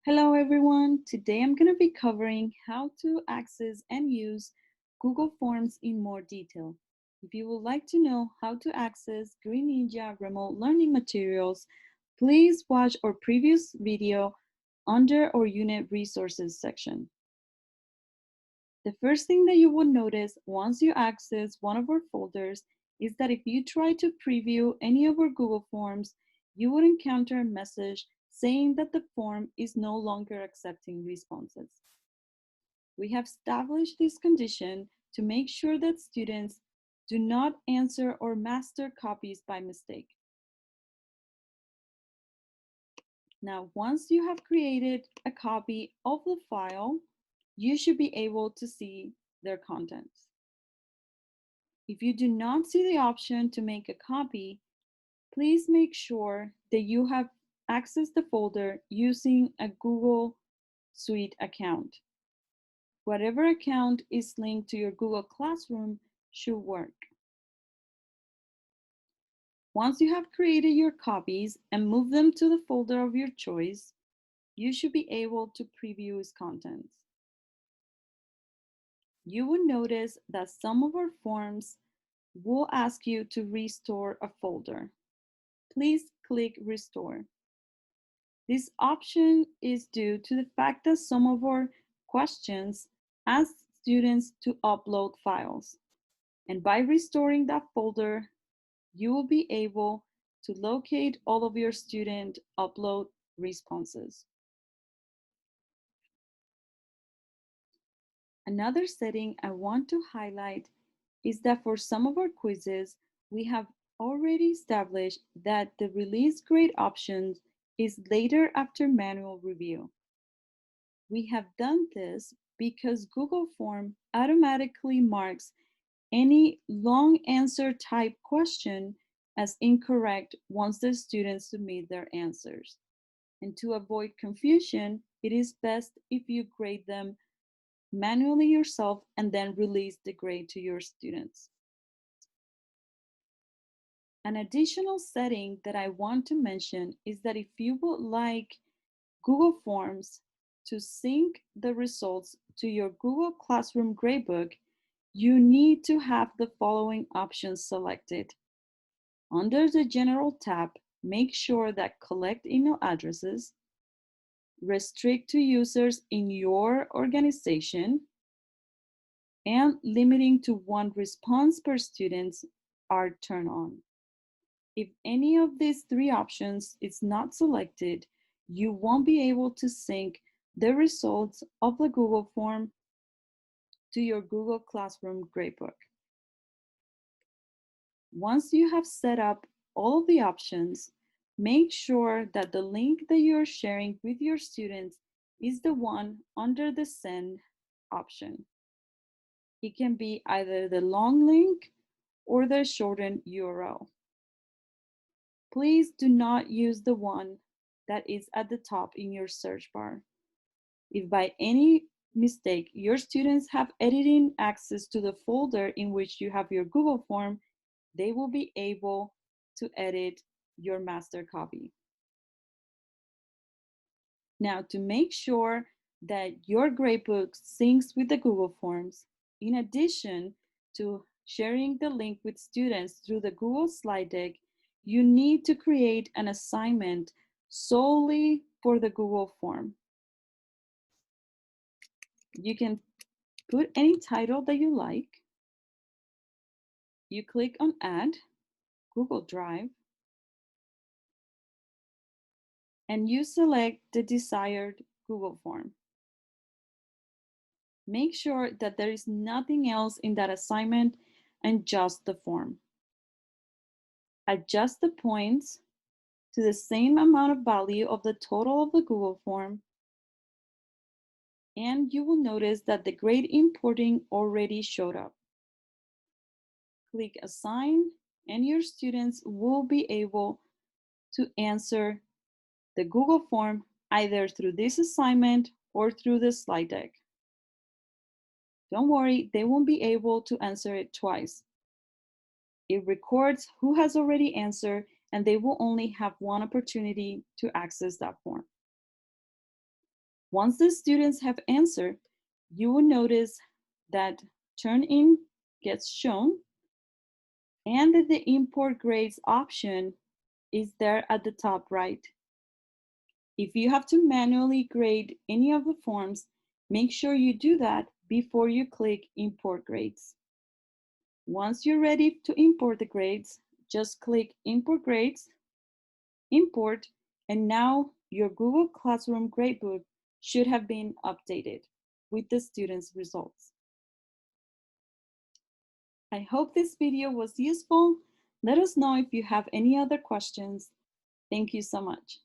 Hello everyone, today I'm going to be covering how to access and use Google Forms in more detail. If you would like to know how to access Green Ninja remote learning materials, please watch our previous video under our unit resources section. The first thing that you will notice once you access one of our folders is that if you try to preview any of our Google Forms, you would encounter a message saying that the form is no longer accepting responses. We have established this condition to make sure that students do not answer or master copies by mistake. Now, once you have created a copy of the file, you should be able to see their contents. If you do not see the option to make a copy, please make sure that you have accessed the folder using a Google Suite account. Whatever account is linked to your Google Classroom should work. Once you have created your copies and moved them to the folder of your choice, you should be able to preview its contents. You will notice that some of our forms will ask you to restore a folder. Please click Restore. This option is due to the fact that some of our questions ask students to upload files. And by restoring that folder, you will be able to locate all of your student upload responses. Another setting I want to highlight is that for some of our quizzes, we have already established that the release grade option is later after manual review. We have done this because Google Form automatically marks any long answer type question as incorrect once the students submit their answers. And to avoid confusion, it is best if you grade them manually yourself and then release the grade to your students. An additional setting that I want to mention is that if you would like Google Forms to sync the results to your Google Classroom gradebook, you need to have the following options selected. Under the General tab, make sure that Collect Email Addresses, Restrict to users in your organization, and limiting to one response per student are turned on. If any of these three options is not selected, you won't be able to sync the results of the Google form to your Google Classroom gradebook. Once you have set up all of the options, make sure that the link that you're sharing with your students is the one under the Send option. It can be either the long link or the shortened URL. Please do not use the one that is at the top in your search bar. If by any mistake your students have editing access to the folder in which you have your Google form, they will be able to edit your master copy. Now, to make sure that your gradebook syncs with the Google Forms, in addition to sharing the link with students through the Google slide deck, you need to create an assignment solely for the Google form. You can put any title that you like. You click on Add, Google Drive, and you select the desired Google form. Make sure that there is nothing else in that assignment and just the form. Adjust the points to the same amount of value of the total of the Google form, and you will notice that the grade importing already showed up. Click Assign, and your students will be able to answer the Google form either through this assignment or through the slide deck. Don't worry, they won't be able to answer it twice. It records who has already answered, and they will only have one opportunity to access that form. Once the students have answered, you will notice that Turn In gets shown and that the Import Grades option is there at the top right. If you have to manually grade any of the forms, make sure you do that before you click Import Grades. Once you're ready to import the grades, just click Import Grades, Import, and now your Google Classroom gradebook should have been updated with the students' results. I hope this video was useful. Let us know if you have any other questions. Thank you so much.